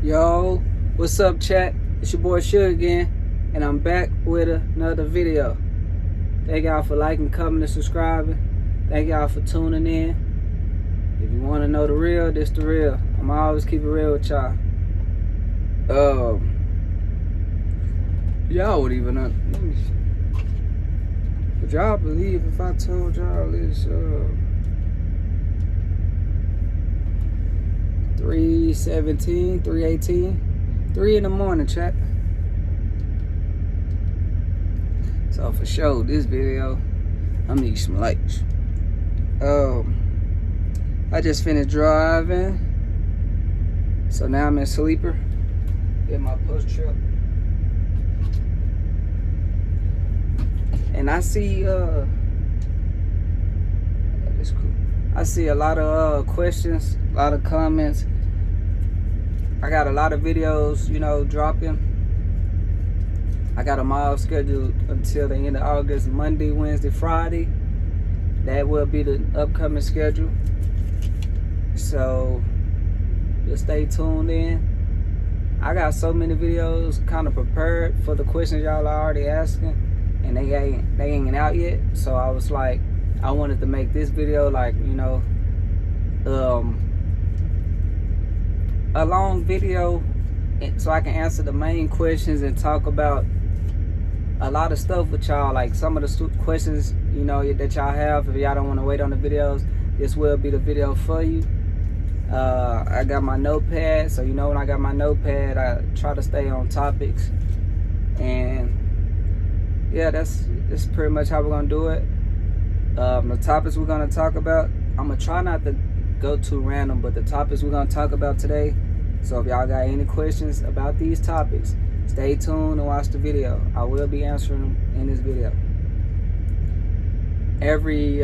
Yo, what's up, chat? It's your boy Suge again, and I'm back with another video. Thank y'all for liking, commenting, and subscribing. Thank y'all for tuning in. If you want to know the real, this the real. I'ma always keep it real with y'all. Y'all would even let me see. Would y'all believe if I told y'all this? 3:17, 3:18, 3 in the morning, chat. So for sure, this video, I'm gonna eat some lights. I just finished driving, so now I'm in sleeper in my push truck, and I see it's cool. I see a lot of questions, a lot of comments. I got a lot of videos, dropping. I got them all scheduled until the end of August, Monday, Wednesday, Friday. That will be the upcoming schedule. So just stay tuned in. I got so many videos kind of prepared for the questions y'all are already asking, and they ain't out yet. So I was like, I wanted to make this video like, a long video so I can answer the main questions and talk about a lot of stuff with y'all, like some of the questions that y'all have. If y'all don't want to wait on the videos, this will be the video for you. I got my notepad, so when I got my notepad, I try to stay on topics. And yeah, that's pretty much how we're gonna do it. The topics we're gonna talk about, I'm gonna try not to go too random, but the topics we're gonna talk about today. So if y'all got any questions about these topics, stay tuned and watch the video. I will be answering them in this video. Every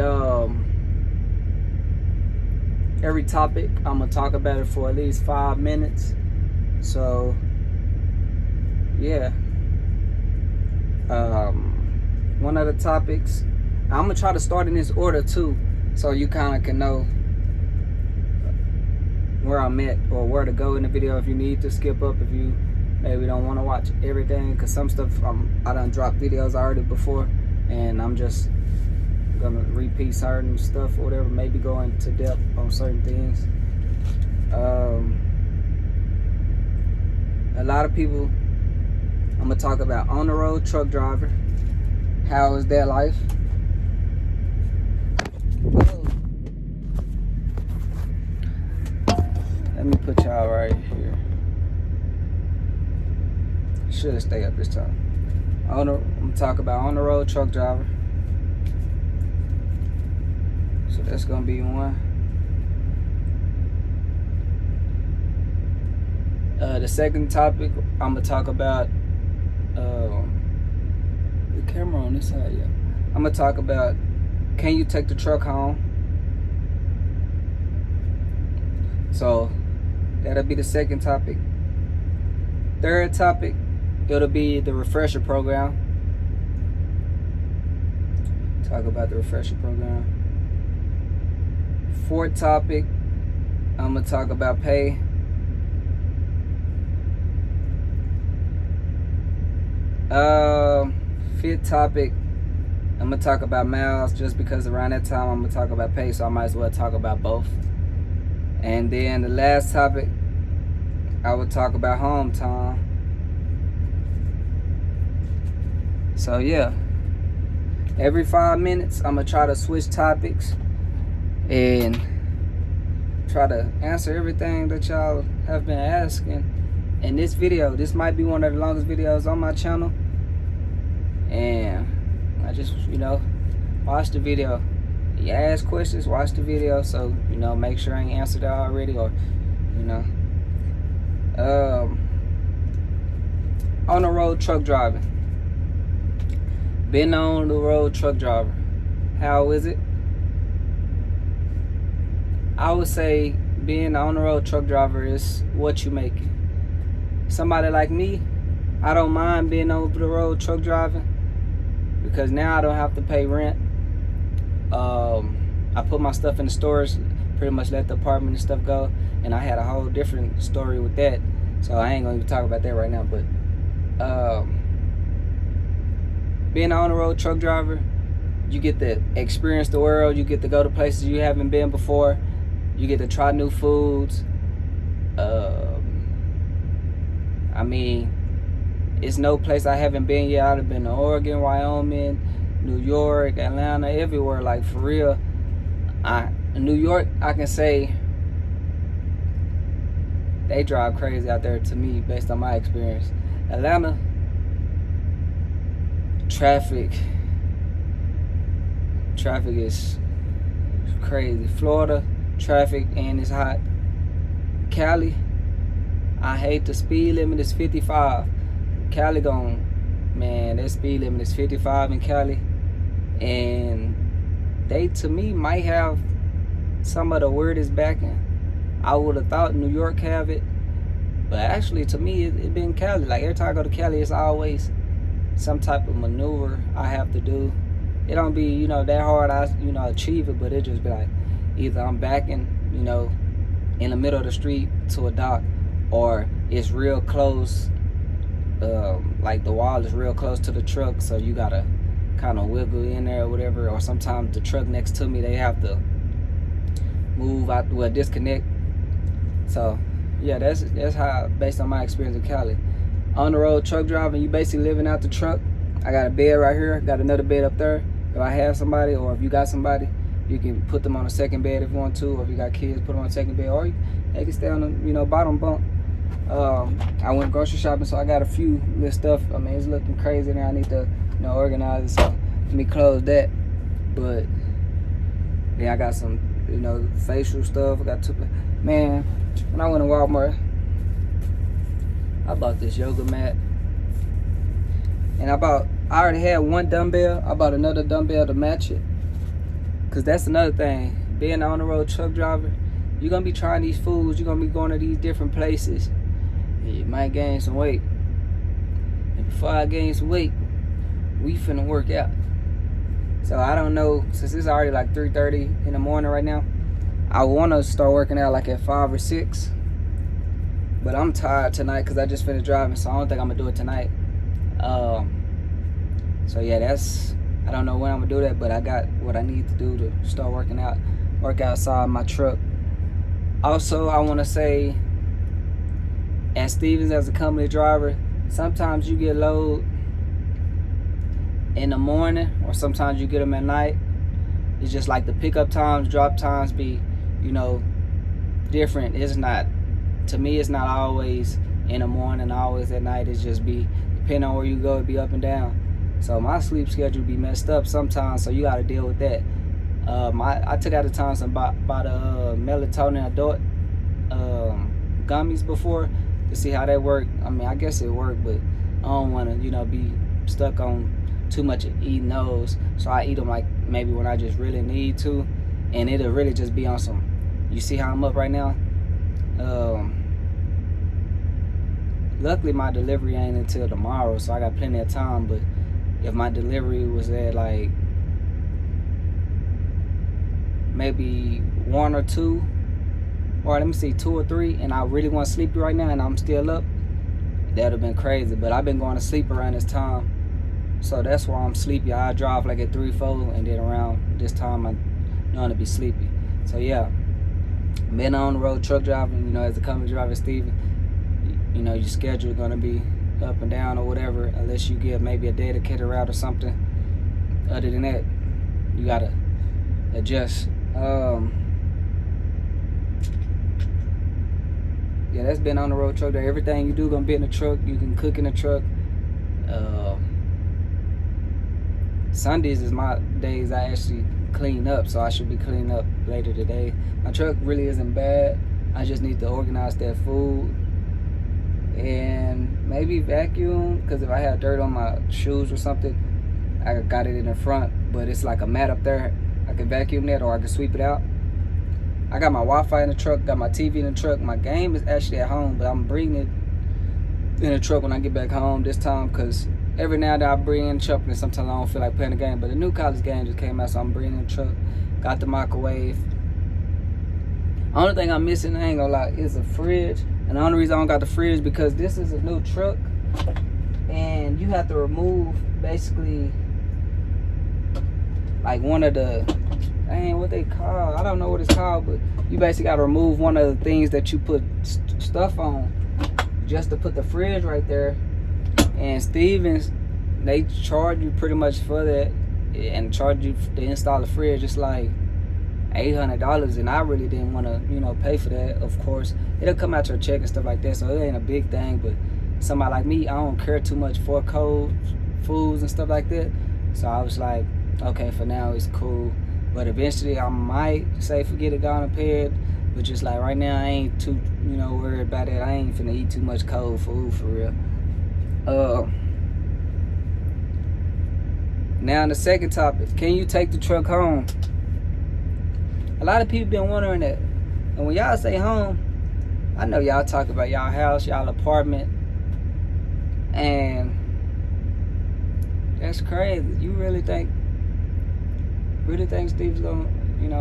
topic, I'm gonna talk about it for at least 5 minutes. So yeah, one of the topics, I'm gonna try to start in this order too, so you kind of can know where I'm at or where to go in the video. If you need to skip up, if you maybe don't want to watch everything, because some stuff I done dropped videos already before, and I'm just gonna repeat certain stuff or whatever, maybe go into depth on certain things. A lot of people, I'm gonna talk about on the road truck driver. How is that life? Let me put y'all right here. Should stay up this time. I'm gonna talk about on the road truck driver. So that's gonna be one. The second topic, I'm gonna talk about the camera on this side. Yeah, I'm gonna talk about, can you take the truck home? So that'll be the second topic. Third topic, it'll be the refresher program. Talk about the refresher program. Fourth topic, I'm gonna talk about pay. Fifth topic, I'm gonna talk about miles, just because around that time I'm gonna talk about pay, so I might as well talk about both. And then the last topic, I would talk about home time. So yeah, every 5 minutes, I'm gonna try to switch topics and try to answer everything that y'all have been asking. In this video, this might be one of the longest videos on my channel, and I just watch the video. You ask questions, watch the video, so make sure I ain't answered it already, or on the road truck driving. Been on the road truck driver. How is it? I would say being on the road truck driver is what you make it. Somebody like me, I don't mind being over the road truck driving, because now I don't have to pay rent. I put my stuff in the storage, pretty much let the apartment and stuff go, and I had a whole different story with that. So I ain't gonna even talk about that right now. But being an on-the-road truck driver, you get to experience the world. You get to go to places you haven't been before. You get to try new foods. I mean, it's no place I haven't been yet. I've been to Oregon, Wyoming, New York, Atlanta, everywhere. Like, for real. New York, I can say they drive crazy out there to me based on my experience. Atlanta, traffic is crazy. Florida, traffic and it's hot. Cali, I hate the speed limit is 55. Cali that speed limit is 55 in Cali. And they, to me, might have some of the weirdest backing. I would have thought New York have it. But actually, to me, it been Cali. Like, every time I go to Cali, it's always some type of maneuver I have to do. It don't be, that hard I, achieve it, but it just be like, either I'm backing, in the middle of the street to a dock, or it's real close, like the wall is real close to the truck, so you gotta kind of wiggle in there or whatever. Or sometimes the truck next to me, they have to move out, disconnect. So yeah, that's how, based on my experience in Cali. On the road truck driving, you basically living out the truck. I got a bed right here, got another bed up there. If I have somebody, or if you got somebody, you can put them on a second bed if you want to, or if you got kids, put them on a second bed, or they can stay on the bottom bunk. I went grocery shopping, so I got a few little stuff. I mean, it's looking crazy now. I need to organize it, so let me close that. But then I got some facial stuff. I got man, when I went to Walmart, I bought this yoga mat, and I already had one dumbbell. I bought another dumbbell to match it. Cause that's another thing. Being an on-the-road truck driver, you're gonna be trying these foods. You're gonna be going to these different places. You might gain some weight. And before I gain some weight, we finna work out. So I don't know. Since it's already like 3:30 in the morning right now, I wanna start working out like at 5 or 6. But I'm tired tonight because I just finished driving, so I don't think I'm gonna do it tonight. So yeah, I don't know when I'm gonna do that, but I got what I need to do to start working out, work outside my truck. Also, I want to say, at Stevens as a company driver, sometimes you get load in the morning, or sometimes you get them at night. It's just like the pickup times, drop times be, different. To me, it's not always in the morning, always at night. It's just be, depending on where you go, it be up and down. So my sleep schedule be messed up sometimes, so you got to deal with that. I took out the time some by the melatonin adult gummies before to see how they work. I mean, I guess it worked, but I don't want to, be stuck on too much of eating those. So I eat them like maybe when I just really need to, and it'll really just be on some. You see how I'm up right now? Luckily my delivery ain't until tomorrow, so I got plenty of time. But if my delivery was at like maybe 1 or 2, or let me see, 2 or 3, and I really want to sleep right now and I'm still up, that'd have been crazy. But I've been going to sleep around this time, so that's why I'm sleepy. I drive like at 3, 4, and then around this time I'm going to be sleepy. So yeah, being on the road truck driving, as a company driver, Steven, your schedule is going to be up and down or whatever, unless you get maybe a dedicated route or something. Other than that, you got to adjust. Yeah, that's been on the road truck. Everything you do gonna be in the truck. You can cook in the truck. Sundays is my days I actually clean up, so I should be cleaning up later today. My truck really isn't bad. I just need to organize that food and maybe vacuum, because if I had dirt on my shoes or something, I got it in the front, but it's like a mat up there. I can vacuum that, or I can sweep it out. I got my Wi-Fi in the truck, got my TV in the truck. My game is actually at home, but I'm bringing it in the truck when I get back home this time, because every now and then I bring in the truck and sometimes I don't feel like playing the game. But the new college game just came out, so I'm bringing in the truck. Got the microwave. Only thing I'm missing, I ain't gonna lie, is a fridge. And the only reason I don't got the fridge is because this is a new truck, and you have to remove basically like one of the, dang, what they call, I don't know what it's called, but you basically got to remove one of the things that you put stuff on just to put the fridge right there. And Stevens, they charge you pretty much for that, and charge you to install the fridge. It's like $800, and I really didn't want to, pay for that. Of course, it'll come out your check and stuff like that, so it ain't a big thing. But somebody like me, I don't care too much for cold foods and stuff like that. So I was like, okay, for now it's cool. But eventually I might say forget it, go on and pay it. But just like right now, I ain't too, worried about that. I ain't finna eat too much cold food for real. Now the second topic, can you take the truck home? A lot of people been wondering that. And when y'all say home, I know y'all talk about y'all house, y'all apartment. And that's crazy. You really think Steve's gonna,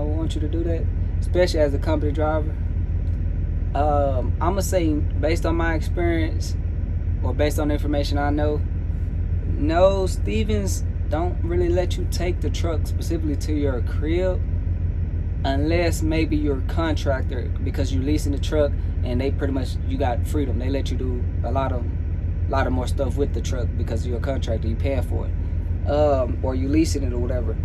want you to do that? Especially as a company driver. I'ma say, based on my experience, or based on the information I know, no, Stevens don't really let you take the truck specifically to your crib, unless maybe you're a contractor, because you're leasing the truck and they pretty much, you got freedom. They let you do a lot of more stuff with the truck because you're a contractor, you paying for it, or you leasing it or whatever.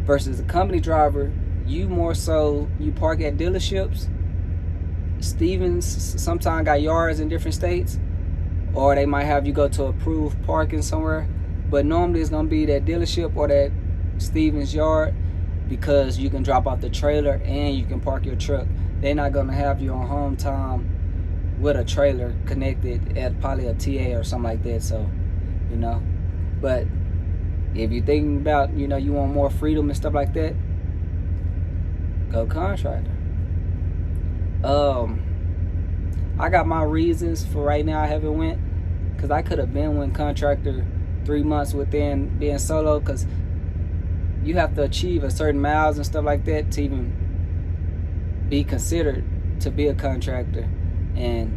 Versus a company driver, you more so, you park at dealerships. Stevens sometimes got yards in different states, or they might have you go to approved parking somewhere, but normally it's gonna be that dealership or that Stevens yard, because you can drop off the trailer and you can park your truck. They're not gonna have you on home time with a trailer connected at probably a TA or something like that. So, but if you're thinking about, you want more freedom and stuff like that, go contractor. I got my reasons for right now I haven't went, because I could have been went contractor 3 months within being solo, because you have to achieve a certain miles and stuff like that to even be considered to be a contractor. And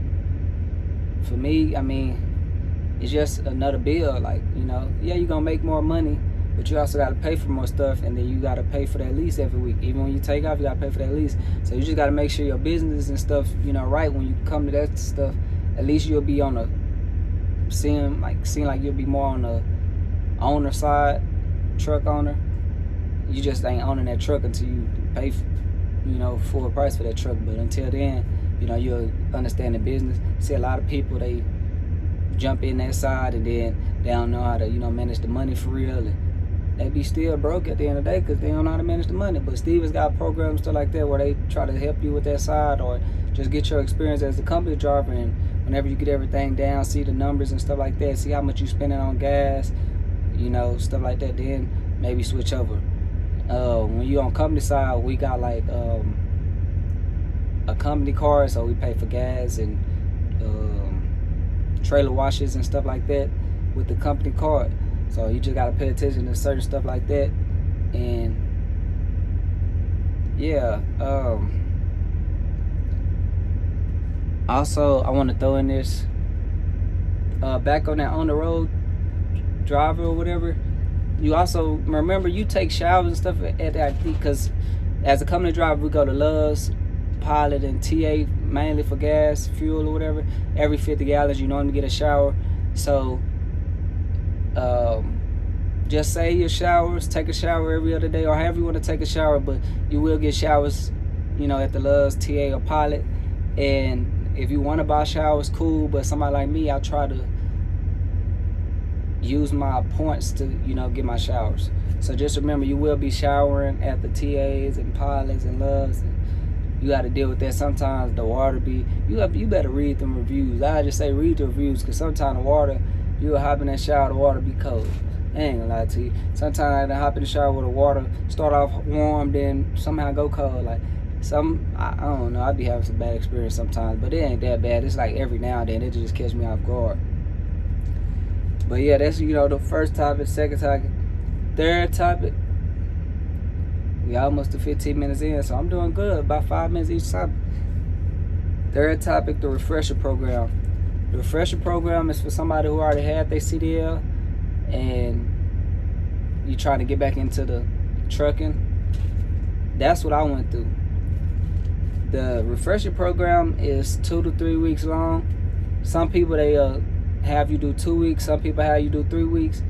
for me, I mean, it's just another bill. Like, yeah, you're gonna make more money, but you also gotta pay for more stuff, and then you gotta pay for that lease every week. Even when you take off, you gotta pay for that lease. So you just gotta make sure your business and stuff, right when you come to that stuff. At least you'll be on the seem like you'll be more on the owner side, truck owner. You just ain't owning that truck until you pay, full price for that truck. But until then, you'll understand the business. See, a lot of people, they jump in that side and then they don't know how to, manage the money for real. And they be still broke at the end of the day because they don't know how to manage the money. But Steve has got programs, stuff like that, where they try to help you with that side, or just get your experience as a company driver. And whenever you get everything down, see the numbers and stuff like that, see how much you spending on gas, stuff like that, then maybe switch over. When you on company side, we got like a company card, so we pay for gas and trailer washes and stuff like that with the company card. So you just gotta pay attention to certain stuff like that. And yeah, also I want to throw in this, back on that on the road driver or whatever, you also remember, you take showers and stuff at that, because as a company driver, we go to Love's, Pilot, and TA mainly for gas, fuel, or whatever. Every 50 gallons, you normally get a shower. So just say your showers, take a shower every other day, or however you want to take a shower, but you will get showers, at the Love's, TA, or Pilot. And if you want to buy showers, cool, but somebody like me, I try to use my points to, get my showers. So just remember, you will be showering at the TAs and Pilots and Loves, and you got to deal with that. Sometimes the water be, you better read them reviews. I just say read the reviews, because sometimes the water, you'll hop in that shower, the water be cold. I ain't gonna lie to you. Sometimes I hop in the shower with the water, start off warm, then somehow go cold. Like I don't know, I be having some bad experience sometimes, but it ain't that bad. It's like every now and then, it just catch me off guard. But yeah, that's, the first topic, second topic, third topic. We almost to 15 minutes in, so I'm doing good. About 5 minutes each topic. Third topic, the refresher program. The refresher program is for somebody who already had their CDL and you trying to get back into the trucking. That's what I went through. The refresher program is 2 to 3 weeks long. Some people they have you do 2 weeks. Some people have you do 3 weeks.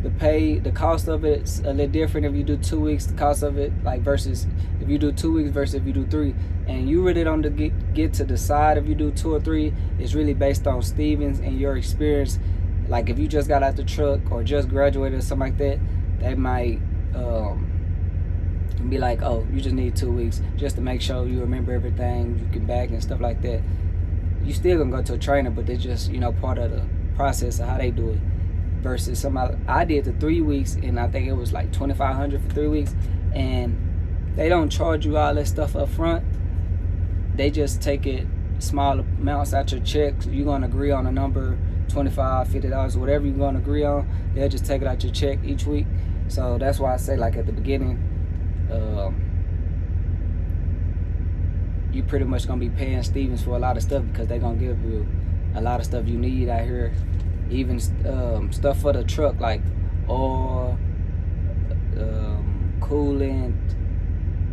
The cost of it's a little different if you do 2 weeks. The cost of it, like versus if you do 2 weeks versus if you do 3. And you really don't get to decide if you do 2 or 3. It's really based on Stevens and your experience. Like if you just got out the truck or just graduated or something like that, they might be like, oh, you just need 2 weeks just to make sure you remember everything, you can back and stuff like that. You still gonna go to a trainer, but they're just, part of the process of how they do it. Versus somebody, I did the 3 weeks and I think it was like $2,500 for 3 weeks, and they don't charge you all that stuff up front. They just take it small amounts out your check. You're gonna agree on a number, $25, $50, whatever you're gonna agree on. They'll just take it out your check each week. So that's why I say, like at the beginning, you pretty much gonna be paying Stevens for a lot of stuff because they're gonna give you a lot of stuff you need out here. Even stuff for the truck like oil, coolant,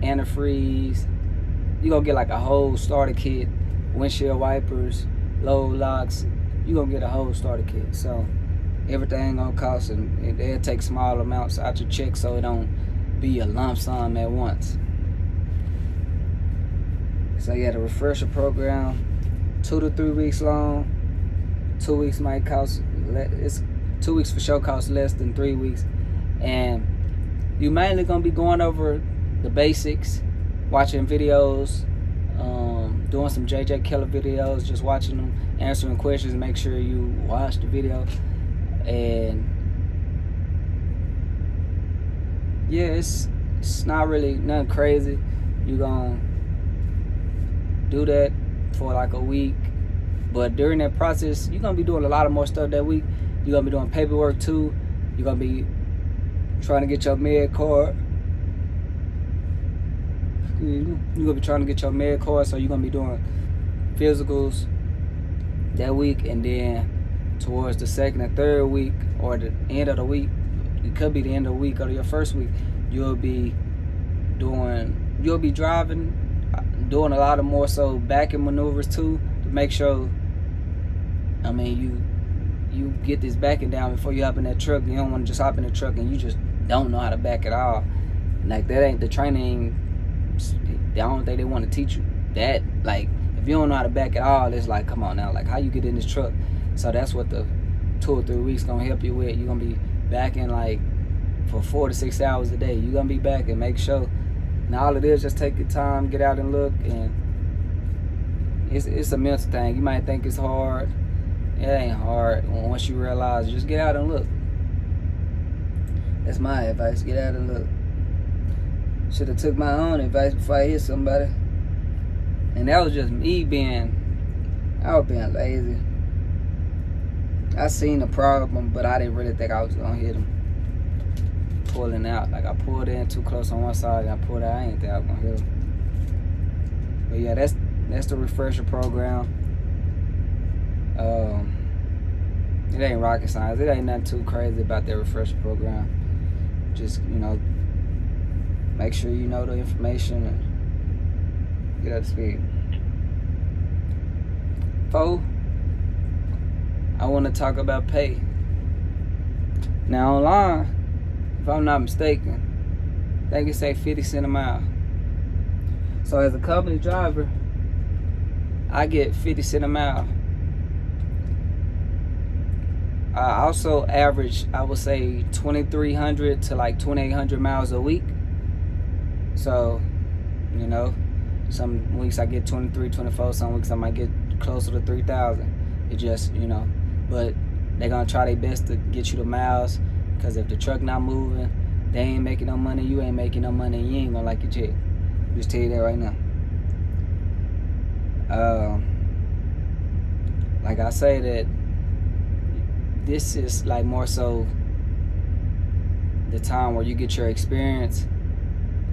antifreeze. You gonna get like a whole starter kit, windshield wipers, load locks. You gonna get a whole starter kit. So everything gonna cost, and they'll take small amounts out your check so it don't be a lump sum at once. So yeah, the refresher program, 2 to 3 weeks long. 2 weeks might cost, 2 weeks for sure costs less than 3 weeks. And you mainly gonna be going over the basics, watching videos, doing some JJ Keller videos, just watching them, answering questions, make sure you watch the video. And yeah, it's not really nothing crazy. You gonna do that for like a week, but during that process you're gonna be doing a lot of more stuff that week. You're gonna be doing paperwork too. You're gonna be trying to get your med card. You're gonna be trying to get your med card, so you're gonna be doing physicals that week, and then towards the second and third week or the end of the week, it could be the end of the week or your first week, you'll be driving, doing a lot of more so backing maneuvers too, to make sure, you get this backing down before you hop in that truck. You don't want to just hop in the truck and you just don't know how to back at all. Like that ain't the training. I don't think they want to teach you that. Like if you don't know how to back at all, it's like, come on now, like how you get in this truck. So that's what the 2 or 3 weeks gonna help you with. You're gonna be backing like for 4 to 6 hours a day. You're gonna be backing, make sure. And all it is, just take your time, get out and look, and it's a mental thing. You might think it's hard. It ain't hard. Once you realize, just get out and look. That's my advice. Get out and look. Should have took my own advice before I hit somebody. And that was just me being lazy. I seen the problem, but I didn't really think I was gonna hit him. Pulling out, like I pulled in too close on one side and I pulled out. I didn't think I was gonna hit him. But yeah, that's the refresher program. It ain't rocket science. It ain't nothing too crazy about that refresher program. Just make sure you know the information and get up to speed. 4, I want to talk about pay. Now online, if I'm not mistaken, I think it say 50 cents a mile. So as a company driver, I get 50 cents a mile. I also average, I would say 2,300 to like 2,800 miles a week. So, some weeks I get 23, 24, some weeks I might get closer to 3,000. It just, but they're gonna try their best to get you the miles, because if the truck not moving, they ain't making no money, you ain't making no money, and you ain't gonna like your check. Just tell you that right now. Like I say, that this is like more so the time where you get your experience.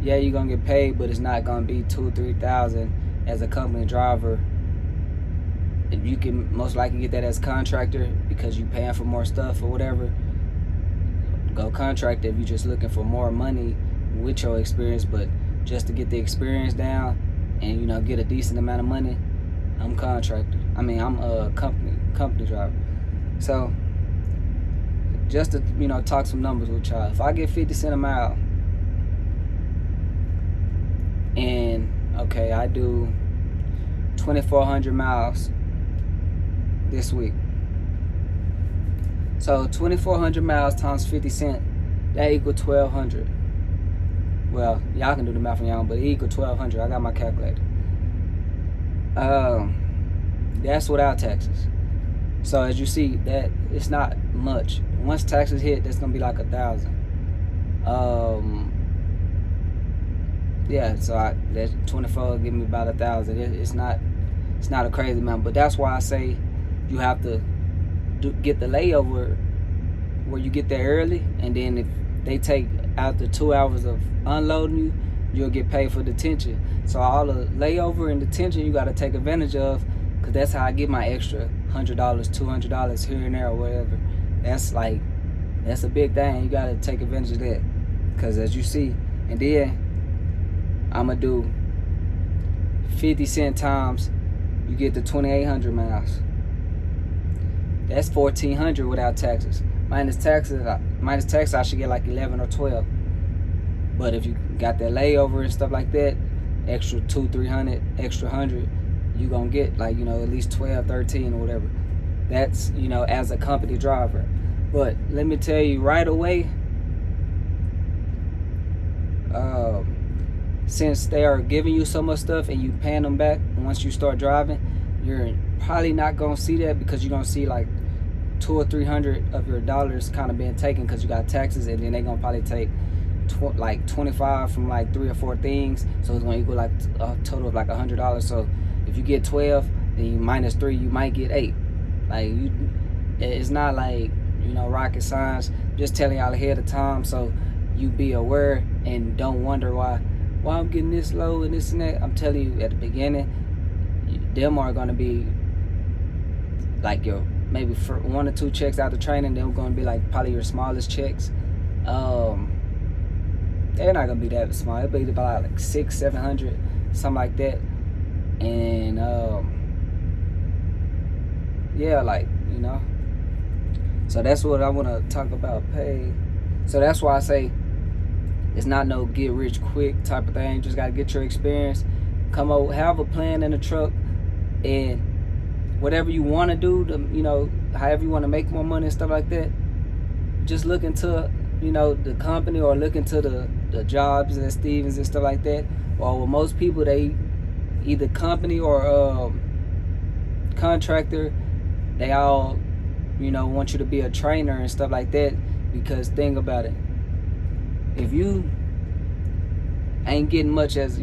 Yeah, you're gonna get paid, but it's not gonna be 2,000 or 3,000 as a company driver you can most likely get that as contractor because you paying for more stuff or whatever. Go contractor if you're just looking for more money with your experience, but just to get the experience down and get a decent amount of money, I'm contractor. I'm a company driver. So just to talk some numbers with y'all. If I get 50 cents a mile, and okay, I do 2,400 miles this week. So 2,400 miles times 50 cents, that equal 1,200. Well, y'all can do the math on your own, but it equal 1,200. I got my calculator. That's without taxes. So as you see, that it's not much. Once taxes hit, that's gonna be like 1,000. Yeah. So that 24 give me about 1,000. It's not a crazy amount, but that's why I say you have to get the layover where you get there early, and then if they take out the 2 hours of unloading you, you'll get paid for detention. So all the layover and detention you got to take advantage of, because that's how I get my extra $100, $200 here and there or whatever. That's a big thing. You got to take advantage of that, because as you see, and then I'm gonna do 50 cent times, you get to 2,800 miles. That's 1,400 without taxes. Minus taxes, I should get like 11 or 12. But if you got that layover and stuff like that, extra 200-300, extra 100, you gonna get like at least 12, 13 or whatever. That's as a company driver. But let me tell you right away, since they are giving you so much stuff and you paying them back once you start driving, you're probably not gonna see that, because you're gonna see like 200 or 300 of your dollars kind of being taken because you got taxes, and then they're gonna probably take like 25 from like 3 or 4 things, so it's gonna equal like a total of like $100. So if you get 12, then you minus 3, you might get 8. Like it's not like rocket science. Just telling y'all ahead of time so you be aware and don't wonder why I'm getting this low and this and that. I'm telling you at the beginning, them are gonna be like your maybe for 1 or 2 checks out of training. They're gonna be like probably your smallest checks. They're not gonna be that small. It'll be about like 600-700, something like that. And yeah, like so that's what I want to talk about, pay. So that's why I say it's not no get rich quick type of thing. You just gotta get your experience, come up, have a plan in the truck, and whatever you want to do to however you want to make more money and stuff like that, just look into the company, or look into the jobs at Stevens and stuff like that. Or with most people, they either company or contractor, they all want you to be a trainer and stuff like that. Because think about it, if you ain't getting much as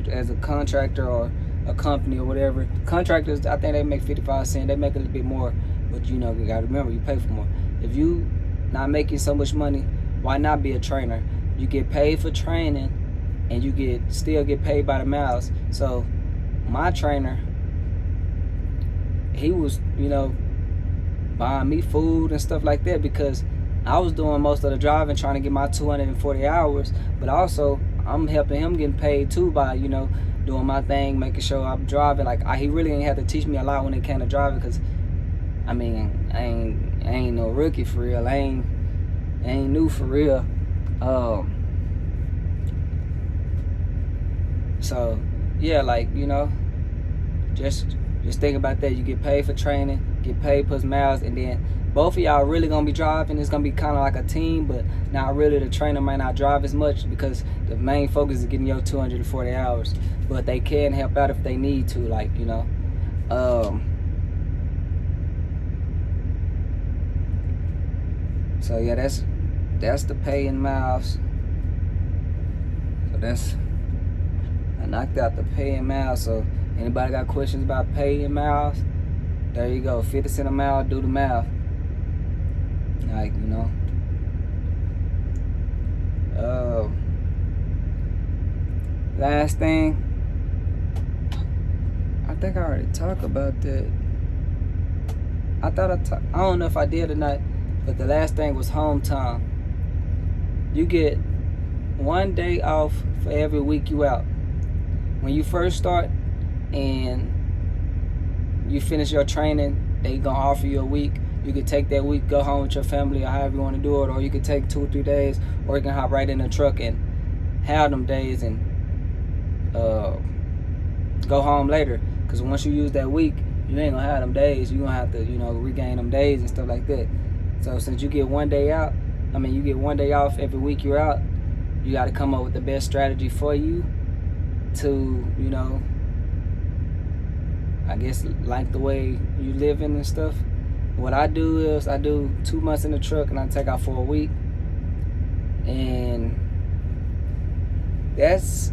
as a contractor or a company or whatever, contractors, I think they make 55 cents. They make a little bit more, but you gotta remember, you pay for more. If you not making so much money, why not be a trainer? You get paid for training, and you still get paid by the miles. So my trainer, he was buying me food and stuff like that, because I was doing most of the driving, trying to get my 240 hours, but also I'm helping him getting paid too by doing my thing, making sure I'm driving. Like he really ain't have to teach me a lot when it came to driving, because I ain't no rookie for real. I ain't new for real. So yeah, like just think about that. You get paid for training, get paid plus miles, and then both of y'all really gonna be driving. It's gonna be kind of like a team, but not really. The trainer might not drive as much, because the main focus is getting your 240 hours. But they can help out if they need to, like So yeah, that's the pay in miles. So I knocked out the pay in miles. So anybody got questions about pay in miles? There you go. 50 cents a mile. Do the math. Like last thing, I think I already talked about that. I don't know if I did or not, but the last thing was home time. You get 1 day off for every week you out. When you first start and you finish your training, they gonna offer you a week. You could take that week, go home with your family, or however you want to do it, or you could take 2 or 3 days, or you can hop right in the truck and have them days and go home later. Because once you use that week, you ain't gonna have them days. You gonna have to, regain them days and stuff like that. So since you get 1 day out, you get 1 day off every week you're out, you got to come up with the best strategy for you to, I guess, like the way you live in and stuff. What I do is I do 2 months in the truck and I take out for a week, and that's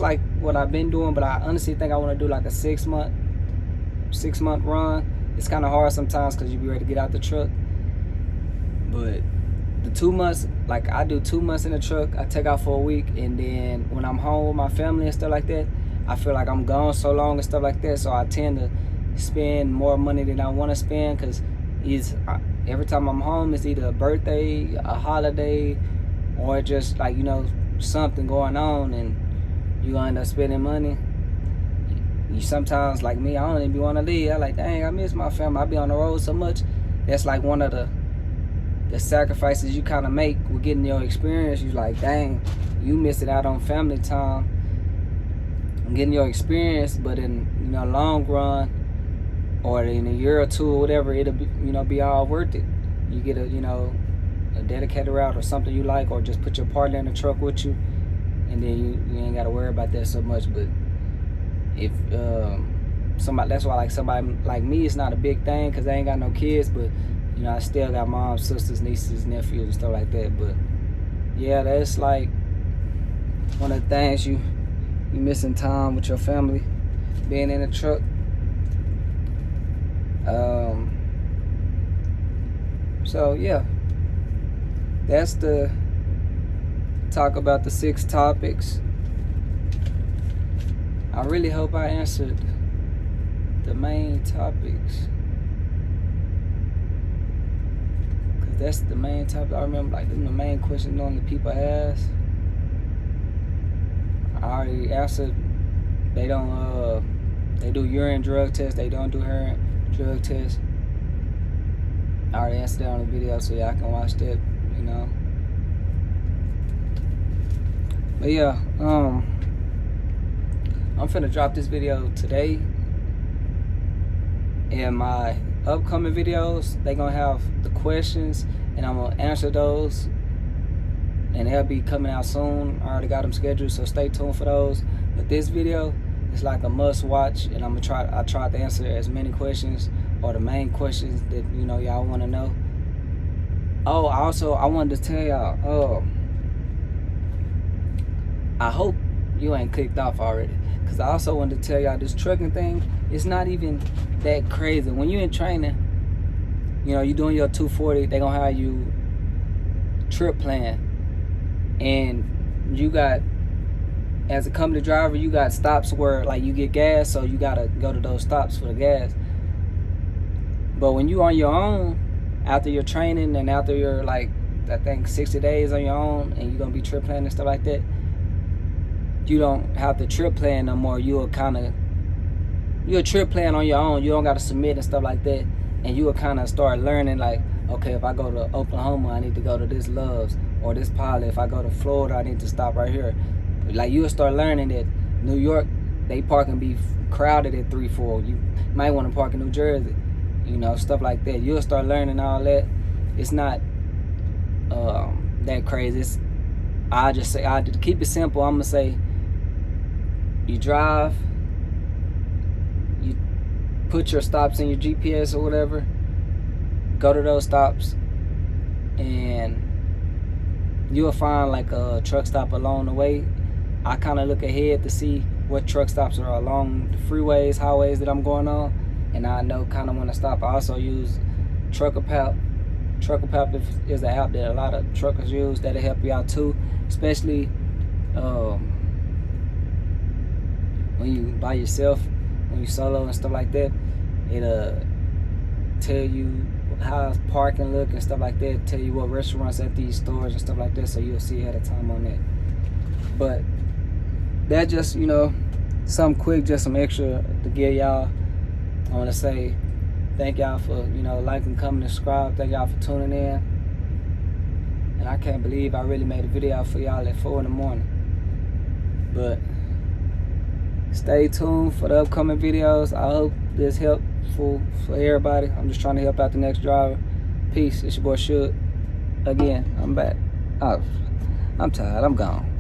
like what I've been doing. But I honestly think I want to do like a 6 month run. It's kind of hard sometimes because you be ready to get out the truck, but the 2 months, like I do 2 months in the truck, I take out for a week, and then when I'm home with my family and stuff like that, I feel like I'm gone so long and stuff like that, so I tend to spend more money than I want to spend, because every time I'm home, it's either a birthday, a holiday, or just like, something going on, and you gonna end up spending money. You sometimes, like me, I don't even want to leave. I like, dang, I miss my family. I be on the road so much. That's like one of the sacrifices you kind of make with getting your experience. You like, dang, you missing out on family time, getting your experience, but in long run, or in a year or two or whatever, it'll be be all worth it. You get a dedicated route or something you like, or just put your partner in the truck with you, and then you ain't got to worry about that so much. But if that's why, like, somebody like me, it's not a big thing because I ain't got no kids, but I still got moms, sisters, nieces, nephews, and stuff like that. But yeah, that's like one of the things you missing time with your family, being in the truck. So yeah, that's the talk about the 6 topics. I really hope I answered the main topics, because that's the main topic. I remember, like, them the main questions normally people ask. I already answered. They don't they do urine drug tests. They don't do urine drug tests. I already answered that on the video, so y'all can watch that, But yeah, I'm finna drop this video today. And my upcoming videos, they gonna have the questions, and I'm gonna answer those, and they'll be coming out soon. I already got them scheduled, so stay tuned for those. But this video is like a must watch, and I try to answer as many questions, or the main questions that y'all want to know. Oh, also, I wanted to tell y'all, I hope you ain't clicked off already, because I also wanted to tell y'all this trucking thing, it's not even that crazy. When you in training, you doing your 240, they gonna have you trip plan, and you got, as a company driver, you got stops where, like, you get gas, so you gotta go to those stops for the gas. But when you on your own, after your training and after your, like, I think 60 days on your own, and you're gonna be trip planning and stuff like that, you don't have to trip plan no more. You'll trip plan on your own. You don't got to submit and stuff like that, and you will kind of start learning, like, okay, if I go to Oklahoma, I need to go to this Love's, or this Pilot. If I go to Florida, I need to stop right here. Like, you'll start learning that New York, they parking be crowded at 3-4. You might want to park in New Jersey, stuff like that. You'll start learning all that. It's not that crazy. I just keep it simple. I'm gonna say, you drive, you put your stops in your GPS or whatever, go to those stops, and you'll find like a truck stop along the way. I kind of look ahead to see what truck stops are along the freeways, highways that I'm going on, and I know kind of when to stop. I also use TruckerPap. TruckerPap is an app that a lot of truckers use that'll help you out too, especially when you by yourself, when you solo and stuff like that. It'll tell you how parking look and stuff like that, tell you what restaurants at these stores and stuff like that, so you'll see ahead of time on that. But that just, you know, something quick, just some extra to give y'all. I want to say thank y'all for, you know, liking, commenting, subscribe. Thank y'all for tuning in. And I can't believe I really made a video for y'all at 4 in the morning. But stay tuned for the upcoming videos. I hope this helpful for everybody. I'm just trying to help out the next driver. Peace. It's your boy Suge. Again, I'm back. Oh, I'm tired. I'm gone.